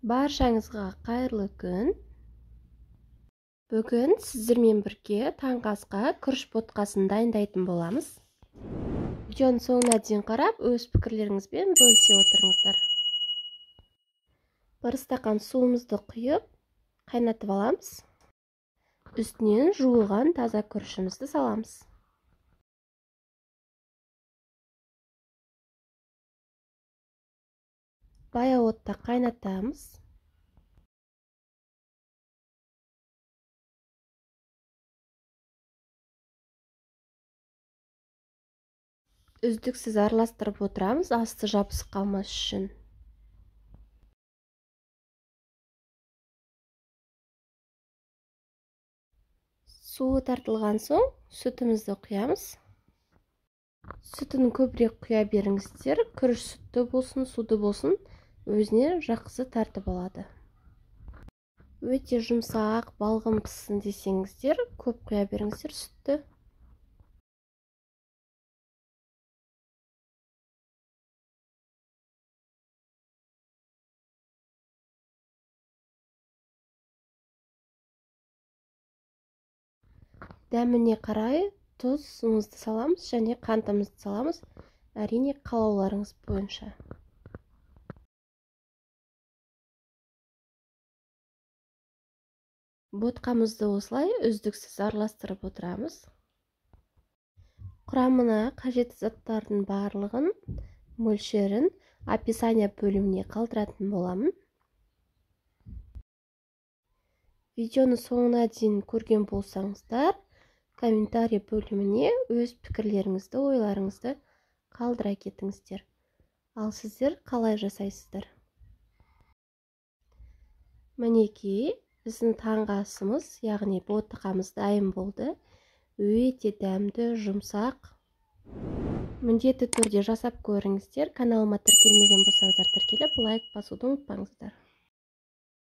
Баршаңызға қайырлы күн. Бүгін сіздермен бірге таңғы асқа күріш ботқасын дайындайтын боламыз. Видеоның соңына дейін қарап, өз пікірлеріңізбен бөлісе отырыңыздар. Бір стақан суымызды құйып, қайнатып аламыз. Үстінен жуылған таза күрішімізді саламыз. Баяу отта қайнатамыз. Үздіксіз араластырып отырамыз, асты жабысып қалмас үшін. Суы тартылған соң сүтімізді құямыз. Сүтін көбірек құя беріңіздер. Күріш сүтті болсын, суды болсын, өзіне жақсы тартып алады. Өте жұмсақ, балғын пісsin десеңіздер, көп құя беріңіздер сүтті. Дәміне қарай тұзымызды саламыз және қантымызды саламыз. Әрине қалауларыңыз бойынша. Ботқамызды осылай үздіксіз араластырып отырамыз. Құрамына қажетті заттардың барлығын, мөлшерін описание бөліміне қалдыратын боламын. Видеоны соңына дейін көрген болсаңыздар, комментарий бөліміне өз пікірлеріңізді, ойларыңызды қалдыра кетіңіздер. Ал сіздер қалай жасайсыздар? Мінекей, біздің таңғы асымыз, яғни ботқамыз дайын болды. Өте дәмді, жұмсақ. Міндетті түрде жасап көріңіздер. Каналыма тіркелмеген болсаңыздар, тіркеліп, лайк басуды ұмытпаңыздар.